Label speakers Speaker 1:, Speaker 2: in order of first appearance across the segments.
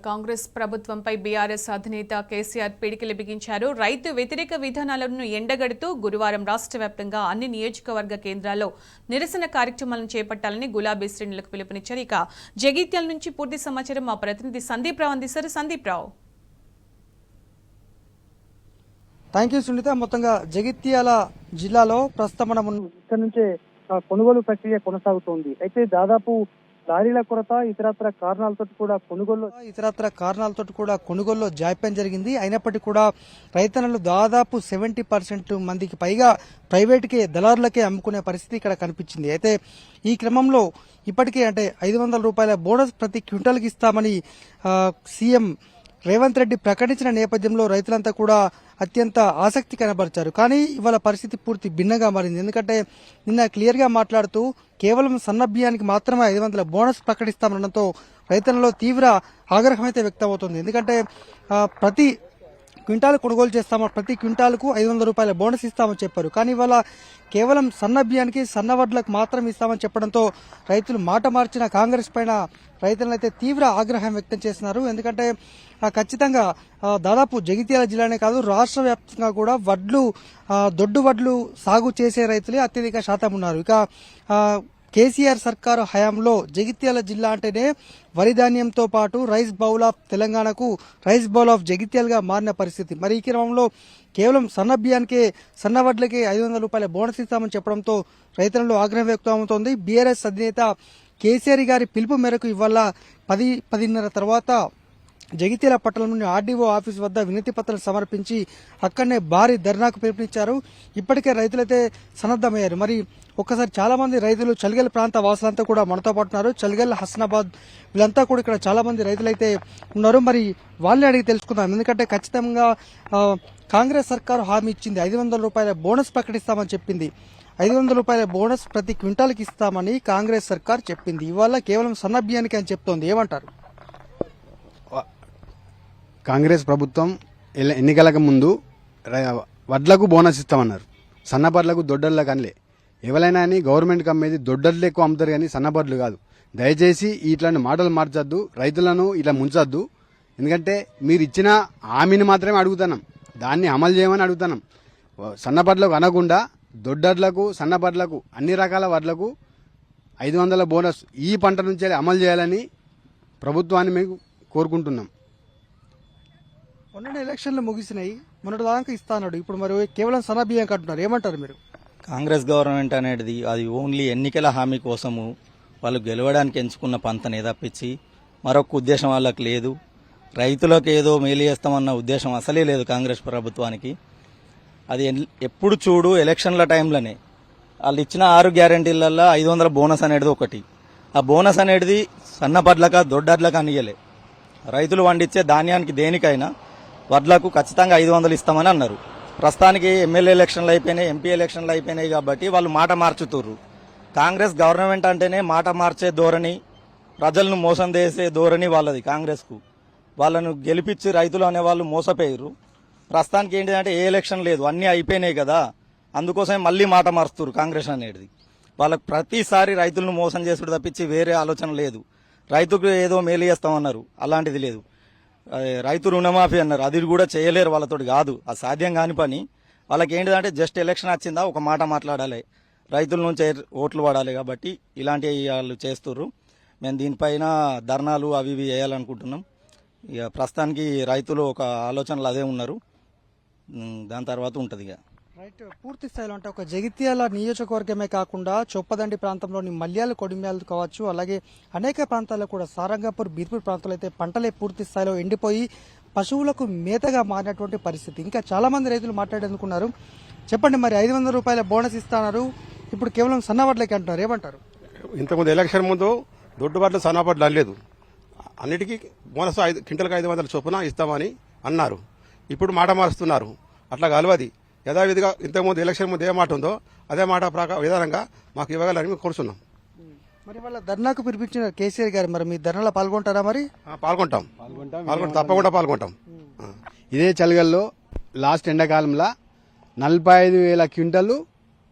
Speaker 1: కాంగ్రెస్ ప్రభుత్వంపై బీఆర్ఎస్ అధినేత కేసీఆర్ పిడికిలి బిగించారు. రైతు వ్యతిరేక విధానాలను ఎండగడుతూ గురువారం రాష్ట్ర వ్యాప్తంగా అన్ని నియోజకవర్గ కేంద్రాల్లో నిరసన కార్యక్రమాలను చేపట్టాలని గులాబీ శ్రేణులకు పిలుపునిచ్చారు. ఇక జగిత్యాల నుంచి పూర్తి సమాచారం మా ప్రతినిధి సందీప్ రావు అందిస్తారు. సందీప్ రావు.
Speaker 2: Thank you Sunitha. మొత్తంగా జగిత్యాల జిల్లాలో ప్రస్తుతం మనం ఇక్కడ నుంచే కొనుగోలు ప్రక్రియ కొనసాగుతోంది. అయితే దాదాపు లారీల కొరత ఇతరత్ర కారణాలతో కూడా కొనుగోలులో జాప్యం జరిగింది. అయినప్పటికీ కూడా రైతన్నలు దాదాపు 70% మందికి పైగా ప్రైవేటుకే దళారులకే అమ్ముకునే పరిస్థితి ఇక్కడ కనిపించింది. అయితే ఈ క్రమంలో ఇప్పటికే అంటే 500 రూపాయల బోనస్ ప్రతి క్వింటాల్కి ఇస్తామని సీఎం రేవంత్ రెడ్డి ప్రకటించిన నేపథ్యంలో రైతులంతా కూడా అత్యంత ఆసక్తి కనబరిచారు. కానీ ఇవాళ పరిస్థితి పూర్తి భిన్నంగా మారింది. ఎందుకంటే నిన్న క్లియర్గా మాట్లాడుతూ కేవలం సన్నబియ్యానికి మాత్రమే 500 బోనస్ ప్రకటిస్తామనడంతో రైతులలో తీవ్ర ఆగ్రహం అయితే వ్యక్తమవుతుంది. ఎందుకంటే ప్రతి క్వింటాల్ కొనుగోలు చేస్తామని ప్రతి క్వింటాల్కు 500 రూపాయల బోనస్ ఇస్తామని చెప్పారు. కానీ ఇవాళ కేవలం సన్న బియ్యానికి సన్న వడ్లకు మాత్రం ఇస్తామని చెప్పడంతో రైతులు మాట మార్చిన కాంగ్రెస్ పైన రైతులను అయితే తీవ్ర ఆగ్రహం వ్యక్తం చేస్తున్నారు. ఎందుకంటే ఖచ్చితంగా దాదాపు జగిత్యాల జిల్లానే కాదు రాష్ట్ర వ్యాప్తంగా కూడా దొడ్డు వడ్లు సాగు చేసే రైతులే అత్యధిక శాతం ఉన్నారు. ఇక కేసీఆర్ సర్కారు హయాంలో జగిత్యాల జిల్లా అంటేనే వరి ధాన్యంతో పాటు రైస్ బౌల్ ఆఫ్ తెలంగాణకు రైస్ బౌల్ ఆఫ్ జగిత్యాలుగా మారిన పరిస్థితి. మరి ఈ క్రమంలో కేవలం సన్న బియ్యానికే సన్న వడ్లకే 500 రూపాయల బోనస్ ఇస్తామని చెప్పడంతో రైతులలో ఆగ్రహం వ్యక్తమవుతోంది. బీఆర్ఎస్ అధినేత కేసీఆర్ గారి పిలుపు మేరకు ఇవాళ 10:30 తర్వాత జగిత్యాల పట్టణంలోని ఆర్డీఓ ఆఫీస్ వద్ద వినతి పత్రాలు సమర్పించి అక్కడనే భారీ ధర్నాకు పిలుపునిచ్చారు. ఇప్పటికే రైతులైతే సన్నద్దమయ్యారు. మరి ఒక్కసారి చాలా మంది రైతులు చలిగల్ ప్రాంత వాసులంతా కూడా మనతో పాటు ఉన్నారు. చలిగల్, హస్నాబాద్ వీళ్ళంతా కూడా ఇక్కడ చాలా మంది రైతులైతే ఉన్నారు. మరి వాళ్ళని అడిగి తెలుసుకుందాం. ఎందుకంటే ఖచ్చితంగా కాంగ్రెస్ సర్కారు హామీ ఇచ్చింది 500 రూపాయల బోనస్ ప్రకటిస్తామని చెప్పింది. 500 రూపాయల బోనస్ ప్రతి క్వింటాల్కి ఇస్తామని కాంగ్రెస్ సర్కార్ చెప్పింది. ఇవాళ కేవలం సన్న బియ్యానికి అని చెప్తోంది. ఏమంటారు?
Speaker 3: కాంగ్రెస్ ప్రభుత్వం ఎన్నికలకు ముందు వడ్లకు బోనస్ ఇస్తామన్నారు. సన్నబడ్లకు దొడ్డర్లకు అనలే. ఎవరైనా అని గవర్నమెంట్కి అమ్మేది దొడ్డర్లు ఎక్కువ అమ్ముతారు కానీ సన్నబడ్లు కాదు. దయచేసి ఇట్లాంటి మాటలు మార్చొద్దు, రైతులను ఇట్లా ముంచొద్దు. ఎందుకంటే మీరు ఇచ్చిన హామీని మాత్రమే అడుగుతున్నాం, దాన్ని అమలు చేయమని అడుగుతున్నాం. సన్నబడ్లకు అనకుండా దొడ్డర్లకు సన్నబడ్లకు అన్ని రకాల వడ్లకు 500 బోనస్ ఈ పంట నుంచి అమలు చేయాలని ప్రభుత్వాన్ని మేము కోరుకుంటున్నాం.
Speaker 2: మొన్న ఎలక్షన్లు ముగిసినాయి, మొన్నటి దాకా ఇస్తాడు. ఇప్పుడు మరి కేవలం సన్న బియ్యం కంటున్నారు. ఏమంటారు మీరు?
Speaker 4: కాంగ్రెస్ గవర్నమెంట్ అనేది అది ఓన్లీ ఎన్నికల హామీ కోసము వాళ్ళు గెలవడానికి ఎంచుకున్న పంతనే తప్పించి మరొక ఉద్దేశం వాళ్ళకి లేదు. రైతులకు ఏదో మేలు చేస్తామన్న ఉద్దేశం అసలే లేదు కాంగ్రెస్ ప్రభుత్వానికి. అది ఎప్పుడు చూడు ఎలక్షన్ల టైంలోనే వాళ్ళు ఇచ్చిన 6 గ్యారంటీలలో 500 బోనస్ అనేది ఒకటి. ఆ బోనస్ అనేది సన్నపడ్లక దొడ్డడ్లక అనియలే. రైతులు పండించే ధాన్యానికి దేనికైనా వడ్లకు ఖచ్చితంగా 500 ఇస్తామని అన్నారు. ప్రస్తుతానికి ఎమ్మెల్యే ఎలక్షన్లు అయిపోయినాయి, ఎంపీ ఎలక్షన్లు అయిపోయినాయి కాబట్టి వాళ్ళు మాట మార్చుతుర్రు. కాంగ్రెస్ గవర్నమెంట్ అంటేనే మాట మార్చే ధోరణి, ప్రజలను మోసం చేసే ధోరణి వాళ్ళది. కాంగ్రెస్కు వాళ్ళను గెలిపించి రైతులు అనేవాళ్ళు మోసపోయారు. ప్రస్తుతానికి ఏంటిదంటే ఏ ఎలక్షన్ లేదు, అన్నీ అయిపోయినాయి కదా, అందుకోసమే మళ్ళీ మాట మారుస్తున్నారు కాంగ్రెస్ అనేది. వాళ్ళకు ప్రతిసారి రైతులను మోసం చేసుడు తప్పించి వేరే ఆలోచన లేదు. రైతుకు ఏదో మేలు చేస్తామన్నారు, అలాంటిది లేదు. రైతు రుణమాఫీ అన్నారు, అది కూడా చేయలేరు, వాళ్ళతోటి కాదు, అది సాధ్యం కాని పని. వాళ్ళకి ఏంటిదంటే జస్ట్ ఎలక్షన్ వచ్చిందా ఒక మాట మాట్లాడాలి, రైతుల నుంచి ఓట్లు పడాలి. కాబట్టి ఇలాంటివి వాళ్ళు చేస్తుర్రు. మేము దీనిపైన ధర్నాలు అవి ఇవి వేయాలనుకుంటున్నాం. ఇక ప్రస్తుతానికి రైతులు ఒక ఆలోచనలు అదే ఉన్నారు, దాని తర్వాత ఉంటుంది. ఇక
Speaker 2: రైట్, పూర్తి స్థాయిలో అంటే ఒక జగిత్యాల నియోజకవర్గమే కాకుండా చొప్పదండి ప్రాంతంలోని మల్యాలు, కొడిమ్యాలు కావచ్చు, అలాగే అనేక ప్రాంతాల్లో కూడా సారంగపూర్, బీర్పూర్ ప్రాంతాల్లో అయితే పంటలే పూర్తి స్థాయిలో ఎండిపోయి పశువులకు మేతగా మారినటువంటి పరిస్థితి. ఇంకా చాలా మంది రైతులు మాట్లాడేందుకున్నారు. చెప్పండి, మరి 500 రూపాయల బోనస్ ఇస్తున్నారు, ఇప్పుడు కేవలం సన్నవడ్లకి అంటున్నారు. ఏమంటారు?
Speaker 5: ఇంతకుముందు ఎలక్షన్ ముందు దొడ్డుబడ్లు సన్నబడ్లు అనలేదు, అన్నిటికీ బోనస్ క్వింటల్కి 500 చొప్పున ఇస్తామని అన్నారు. ఇప్పుడు మాట మారుస్తున్నారు. అట్లా కలవది. యథావిధిగా ఇంతకుముందు ఎలక్షన్ ముందు ఏ మాట ఉందో అదే మాట విధానంగా మాకు ఇవ్వగలని మేము కోరుతున్నాం.
Speaker 2: మరి వాళ్ళ ధర్నాకు పిలిపించిన కేసీఆర్ గారు, మరి మీ ధర్నాలో పాల్గొంటారా? మరి
Speaker 5: పాల్గొంటాం, తప్పకుండా పాల్గొంటాం.
Speaker 3: ఇదే చలిగల్లో లాస్ట్ ఎండాకాలంలో 45,000 క్వింటల్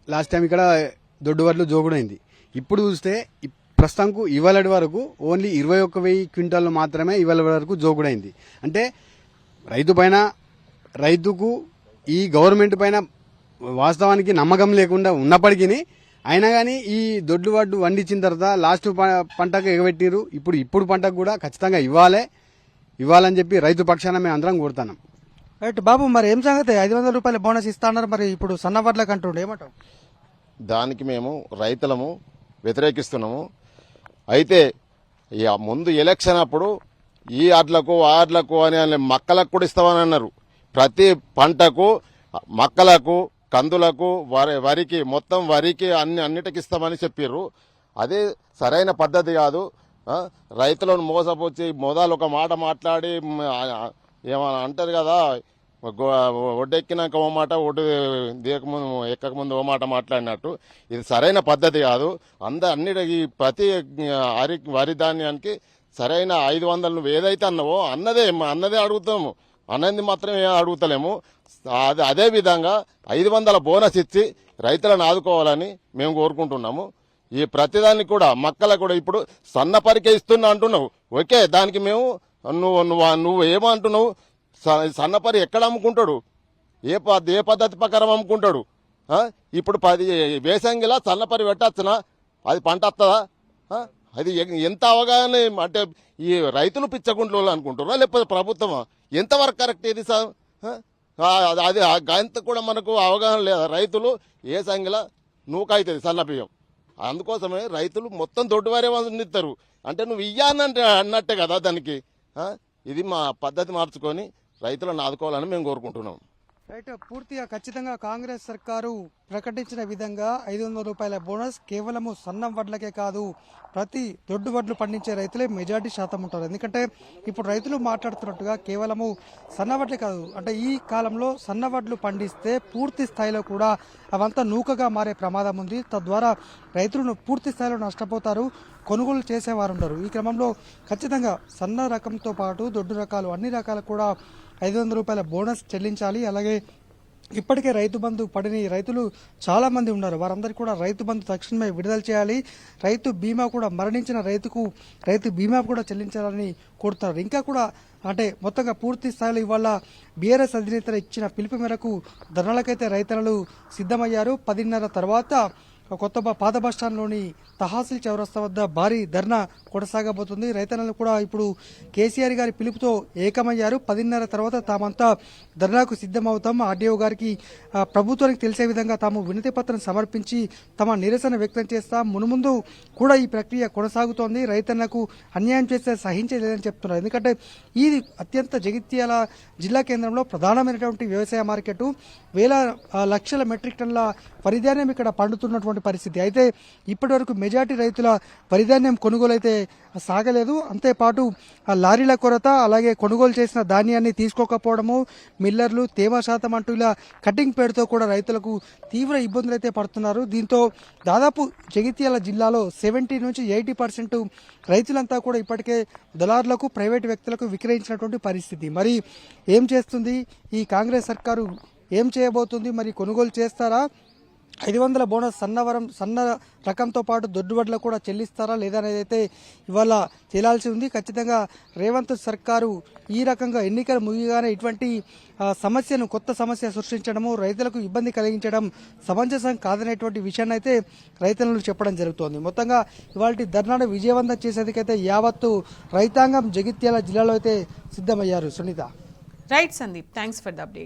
Speaker 3: లాస్ట్ టైం ఇక్కడ దొడ్డు వడ్లు జోగుడైంది. ఇప్పుడు చూస్తే ప్రస్తుతానికి ఇవాళ వరకు ఓన్లీ 21,000 క్వింటాలు మాత్రమే ఇవాళ వరకు జోకుడైంది. అంటే రైతుకు ఈ గవర్నమెంట్ పైన వాస్తవానికి నమ్మకం లేకుండా ఉన్నప్పటికీ అయినా కానీ ఈ దొడ్లు వడ్డు వండించిన తర్వాత లాస్ట్ పంటకు ఎగబెట్టిరు. ఇప్పుడు పంటకు కూడా ఖచ్చితంగా ఇవ్వాలని చెప్పి రైతు పక్షాన మేము అందరం కోరుతున్నాం.
Speaker 2: రైట్ బాబు, మరి ఏం సంగతి 500 రూపాయల బోనస్ ఇస్తా అన్నారు, మరి ఇప్పుడు సన్నవడ్లకు అంటుండే ఏమంటావు?
Speaker 6: దానికి మేము రైతులము వ్యతిరేకిస్తున్నాము. అయితే ముందు ఎలక్షన్ అప్పుడు ఈ అడ్లకు ఆ అడ్లకు అని మక్కలకు కూడా ఇస్తామని అన్నారు. ప్రతి పంటకు మక్కలకు కందులకు వరికి మొత్తం వరికి అన్నిటికి ఇస్తామని చెప్పారు. అదే సరైన పద్ధతి కాదు. రైతులను మోసపోచి మొదలు ఒక మాట మాట్లాడి ఏమన్నా అంటారు కదా, ఒడ్డెక్కినాక ఓ మాట ఒడ్డు దిగకముందు ఎక్కకముందు ఓ మాట మాట్లాడినట్టు ఇది సరైన పద్ధతి కాదు. అన్నిటికీ ప్రతి వరి ధాన్యానికి సరైన 500 నువ్వు ఏదైతే అన్నావో అన్నదే అడుగుతాము, అన్నది మాత్రమే అడుగుతలేము. అదే విధంగా 500 బోనస్ ఇచ్చి రైతులను ఆదుకోవాలని మేము కోరుకుంటున్నాము. ఈ ప్రతిదానికి కూడా మక్కలకు కూడా ఇప్పుడు సన్నపరికే ఇస్తున్నా అంటున్నావు, ఓకే, దానికి మేము నువ్వు ఏమంటున్నావు? సన్నపరి ఎక్కడ అమ్ముకుంటాడు? ఏ పద్ధతి ప్రకారం అమ్ముకుంటాడు? ఇప్పుడు 10 వేసంగిలా సన్నపరి పెట్టచ్చునా? అది పంట వస్తుందా? అది ఎంత అవగాహన అంటే ఈ రైతులు పిచ్చగుంట్లో అనుకుంటున్నా లేకపోతే ప్రభుత్వమా? ఎంతవరకు కరెక్ట్ ఇది సార్? అది గంత కూడా మనకు అవగాహన లేదా? రైతులు ఏ సంగిలా నూకైతుంది సన్న బియ్యం, అందుకోసమే రైతులు మొత్తం దొడ్డువారే ఇస్తారు. అంటే నువ్వు ఇయ్యానంటే అన్నట్టే కదా దానికి. ఇది మా పద్ధతి మార్చుకొని రైతులను ఆదుకోవాలని మేము కోరుకుంటున్నాం.
Speaker 2: రైట్, పూర్తిగా ఖచ్చితంగా కాంగ్రెస్ సర్కారు ప్రకటించిన విధంగా 500 రూపాయల బోనస్ కేవలము సన్నం వడ్లకే కాదు, ప్రతి దొడ్డు వడ్లు పండించే రైతులే మెజారిటీ శాతం ఉంటారు. ఎందుకంటే ఇప్పుడు రైతులు మాట్లాడుతున్నట్టుగా కేవలము సన్న వడ్లే కాదు, అంటే ఈ కాలంలో సన్న వడ్లు పండిస్తే పూర్తి స్థాయిలో కూడా అవంతా నూకగా మారే ప్రమాదం ఉంది. తద్వారా రైతులను పూర్తి స్థాయిలో నష్టపోతారు, కొనుగోలు చేసేవారు ఉండరు. ఈ క్రమంలో ఖచ్చితంగా సన్న రకంతో పాటు దొడ్డు రకాలు అన్ని రకాలు కూడా 500 రూపాయల బోనస్ చెల్లించాలి. అలాగే ఇప్పటికే రైతు బంధు పడిన రైతులు చాలా మంది ఉన్నారు, వారందరికీ కూడా రైతు బంధు తక్షణమే విడుదల చేయాలి. రైతు బీమా కూడా మరణించిన రైతుకు రైతు బీమా కూడా చెల్లించాలని కోరుతున్నారు. ఇంకా కూడా అంటే మొత్తంగా పూర్తి స్థాయిలో ఇవాళ బీఆర్ఎస్ అధినేత ఇచ్చిన పిలుపు మేరకు ధర్నాలకైతే రైతన్నలు సిద్ధమయ్యారు. 10:30 తర్వాత పాత బస్టాండ్లోని తహసీల్ చౌరస్తా వద్ద భారీ ధర్నా కొనసాగబోతుంది. రైతన్నలు కూడా ఇప్పుడు కేసీఆర్ గారి పిలుపుతో ఏకమయ్యారు. 10:30 తర్వాత తామంతా ధర్నాకు సిద్ధమవుతాం, ఆర్డీఓ గారికి ప్రభుత్వానికి తెలిసే విధంగా తాము వినతి పత్రం సమర్పించి తమ నిరసన వ్యక్తం చేస్తాం. మునుముందు కూడా ఈ ప్రక్రియ కొనసాగుతోంది. రైతన్నకు అన్యాయం చేస్తే సహించలేదని చెప్తున్నారు. ఎందుకంటే ఇది అత్యంత జగిత్యాల జిల్లా కేంద్రంలో ప్రధానమైనటువంటి వ్యవసాయ మార్కెట్, వేల లక్షల మెట్రిక్ టన్ల వరిధాన్యం ఇక్కడ పండుతున్నటువంటి పరిస్థితి. అయితే ఇప్పటి వరకు మెజార్టీ రైతుల వరిధాన్యం కొనుగోలు అయితే సాగలేదు. అంతేపాటు ఆ లారీల కొరత, అలాగే కొనుగోలు చేసిన ధాన్యాన్ని తీసుకోకపోవడము, మిల్లర్లు తేమ శాతం అంటూ ఇలా కటింగ్ పేరుతో కూడా రైతులకు తీవ్ర ఇబ్బందులు అయితే పడుతున్నారు. దీంతో దాదాపు జగిత్యాల జిల్లాలో 70 నుంచి 80% రైతులంతా కూడా ఇప్పటికే దళారులకు, ప్రైవేటు వ్యక్తులకు విక్రయించినటువంటి పరిస్థితి. మరి ఏం చేస్తుంది ఈ కాంగ్రెస్ సర్కారు? ఏం చేయబోతుంది? మరి కొనుగోలు చేస్తారా? 500 బోనస్ సన్న రకంతో పాటు దొడ్డుబడ్ల కూడా చెల్లిస్తారా లేదా అనేది అయితే ఇవాళ తేలాల్సి ఉంది. ఖచ్చితంగా రేవంత్ సర్కారు ఈ రకంగా ఎన్నికలు ముగియగానే ఇటువంటి కొత్త సమస్య సృష్టించడము, రైతులకు ఇబ్బంది కలిగించడం సమంజసం కాదనేటువంటి విషయాన్ని అయితే రైతులను చెప్పడం జరుగుతోంది. మొత్తంగా ఇవాళ ధర్నాను విజయవంతం చేసేందుకైతే యావత్తు రైతాంగం జగిత్యాల జిల్లాలో అయితే సిద్ధమయ్యారు. Sunitha.
Speaker 1: Right Sandeep, thanks for the update.